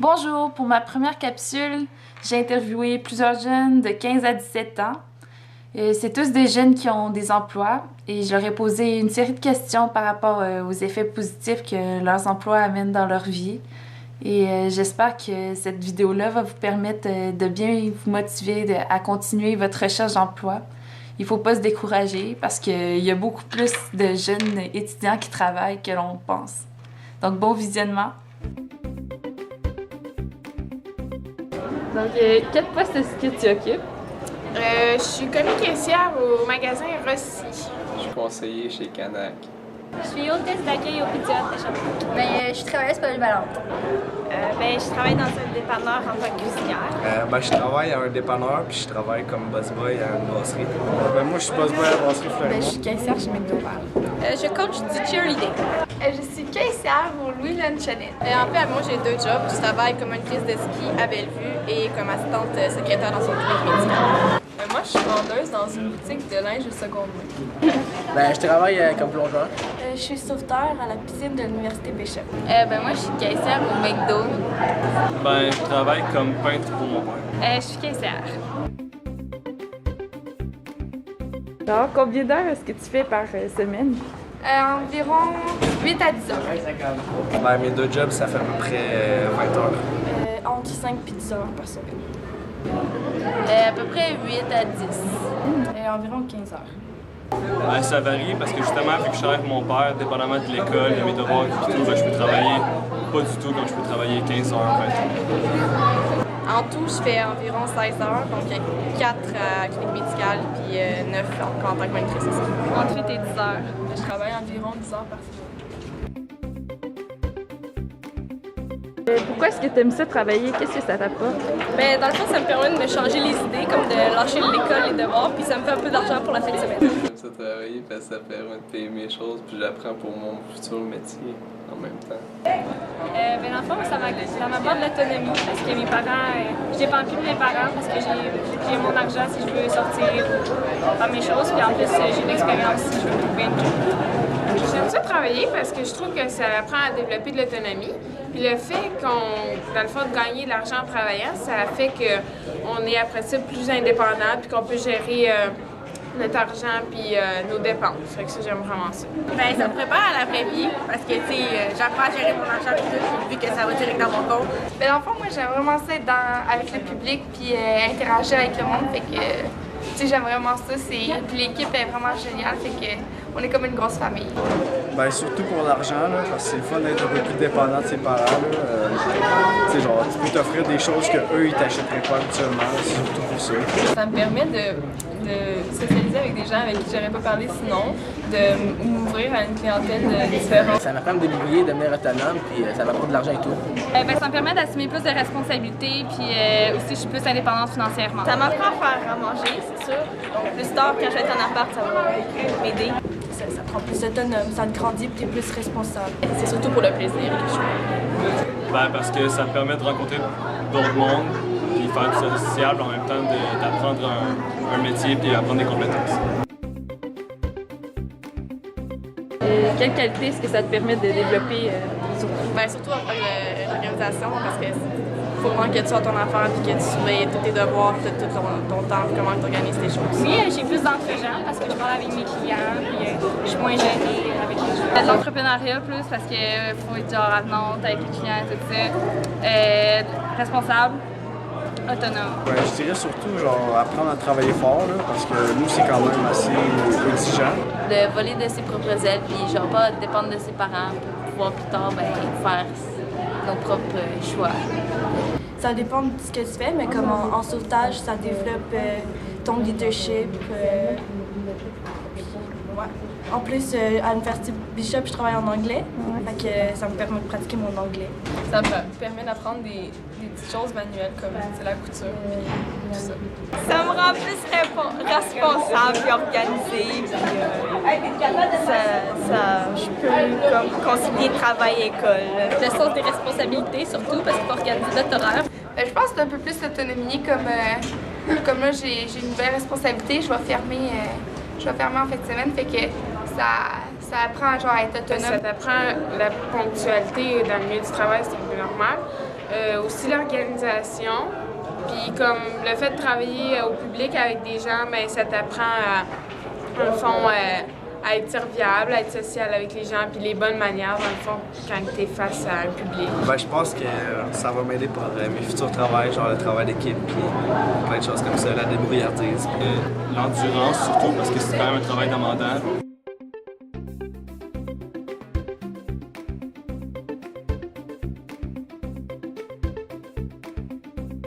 Bonjour, pour ma première capsule, j'ai interviewé plusieurs jeunes de 15 à 17 ans. C'est tous des jeunes qui ont des emplois et je leur ai posé une série de questions par rapport aux effets positifs que leurs emplois amènent dans leur vie. Et j'espère que cette vidéo-là va vous permettre de bien vous motiver à continuer votre recherche d'emploi. Il ne faut pas se décourager parce qu'il y a beaucoup plus de jeunes étudiants qui travaillent que l'on pense. Donc, bon visionnement! Donc, quel poste est-ce que tu occupes? Je suis commis caissière au magasin Rossi. Je suis conseiller chez Canac. Je suis hôtesse d'accueil au Pizza Hut de Chambly. Je suis travailleuse polyvalente. Je travaille dans un dépanneur en tant que cuisinière. Je travaille à un dépanneur puis je travaille comme boss boy à une brasserie. Moi, je suis boss boy à la brasserie Fleury. Je suis caissière chez McDonald's. Je coach du cheerleading. Je suis caissière au Louis Luncheonette. En fait, moi, j'ai deux jobs. Je travaille comme monitrice de ski à Bellevue et comme assistante secrétaire dans son clinique médicale. Moi, je suis vendeuse dans une boutique de linge de seconde main. Je travaille comme plongeur. Je suis sauveteur à la piscine de l'Université Bishop. Moi, je suis caissière au McDo. Je travaille comme peintre pour mon père. Je suis caissière. Alors, combien d'heures est-ce que tu fais par semaine? Environ 8 à 10 heures. Mes deux jobs, ça fait à peu près 20 heures. Entre 5 et 10 heures par semaine. À peu près 8 à 10. Environ 15 heures. Ça varie parce que justement, vu que je travaille avec mon père, dépendamment de l'école, de mes devoirs et tout, je peux travailler pas du tout comme je peux travailler 15 heures, 20 heures. En tout, je fais environ 16 heures, donc 4 à la clinique médicale puis 9 en tant que monitrice. Entre 8 et 10 heures. Je travaille environ 10 heures par semaine. Pourquoi est-ce que tu aimes ça travailler? Qu'est-ce que ça t'apporte? Dans le fond, ça me permet de me changer les idées, comme de lâcher l'école, les devoirs, puis ça me fait un peu d'argent pour la fin de semaine. J'aime ça travailler parce que ça permet de payer mes choses puis j'apprends pour mon futur métier en même temps. Dans le fond, ça m'apporte de l'autonomie parce que mes parents, je dépends plus de mes parents parce que j'ai mon argent si je veux sortir ou faire mes choses, puis en plus, j'ai de l'expérience si je veux trouver une job. J'aime ça travailler parce que je trouve que ça apprend à développer de l'autonomie. Puis le fait dans le fond, de gagner de l'argent en travaillant, ça fait qu'on est après ça plus indépendant puis qu'on peut gérer notre argent puis nos dépenses. Fait que ça, j'aime vraiment ça. Ça me prépare à la vraie vie parce que, j'apprends à gérer mon argent et tout, vu que ça va direct dans mon compte. Dans le fond, moi, j'aime vraiment ça être avec le public puis interagir avec le monde. Fait que, j'aime vraiment ça. Puis l'équipe est vraiment géniale. Fait que, on est comme une grosse famille. Surtout pour l'argent, parce que c'est le fun d'être un peu plus dépendant de ses parents. Tu peux t'offrir des choses qu'eux, ils t'achèteraient pas habituellement. C'est surtout pour ça. Ça me permet de socialiser avec des gens avec qui j'aurais pas parlé sinon, de m'ouvrir à une clientèle différente. Ça m'apprend à me débrouiller, devenir autonome, puis ça m'apporte de l'argent et tout. Ça me permet d'assumer plus de responsabilités, puis aussi je suis plus indépendante financièrement. Ça m'apprend à faire à manger, c'est sûr. Donc plus tard, quand je vais être en appart, ça va m'aider. Ça te rend plus autonome, ça te grandit et tu es plus responsable. C'est surtout pour le plaisir que je fais. Parce que ça me permet de rencontrer d'autres mondes, puis faire du sociable en même temps d'apprendre un métier puis apprendre des compétences. Quelle qualité est-ce que ça te permet de développer Surtout l'organisation, parce que faut vraiment que tu sois ton affaire puis que tu surveilles tous tes devoirs, tout ton temps, comment tu organises tes choses. Oui, j'ai plus d'entre-gens parce que je parle avec mes clients, puis je suis moins gênée avec les gens. De l'entrepreneuriat plus parce qu'il faut être avenante avec les clients et tout ça. Responsable, autonome. Je dirais surtout apprendre à travailler fort, parce que nous, c'est quand même assez exigeant. de voler de ses propres ailes, puis pas dépendre de ses parents pour pouvoir plus tard faire nos propres choix. Ça dépend de ce que tu fais, mais comme en sauvetage, ça développe ton leadership. En plus, à l'Université Bishop, je travaille en anglais, fait que ça me permet de pratiquer mon anglais. Ça me permet d'apprendre des petites choses manuelles comme la couture et tout ça. Ça me rend plus responsable et organisée. Je peux concilier travail et école. Le sens des responsabilités surtout parce qu'il faut organiser notre horaire. Je pense que c'est un peu plus d'autonomie, comme là j'ai une nouvelle responsabilité, je vais fermer en fin de semaine, fait que ça apprend à être autonome. Ça t'apprend la ponctualité dans le milieu du travail, c'est un peu normal. aussi l'organisation. Puis comme le fait de travailler au public avec des gens, ben ça t'apprend dans le fond, à être serviable, à être social avec les gens, puis les bonnes manières, dans le fond, quand tu es face à un public. Ben, je pense que ça va m'aider pour mes futurs travails, genre le travail d'équipe, puis plein de choses comme ça, la débrouillardise. L'endurance surtout, parce que c'est quand même un travail demandant.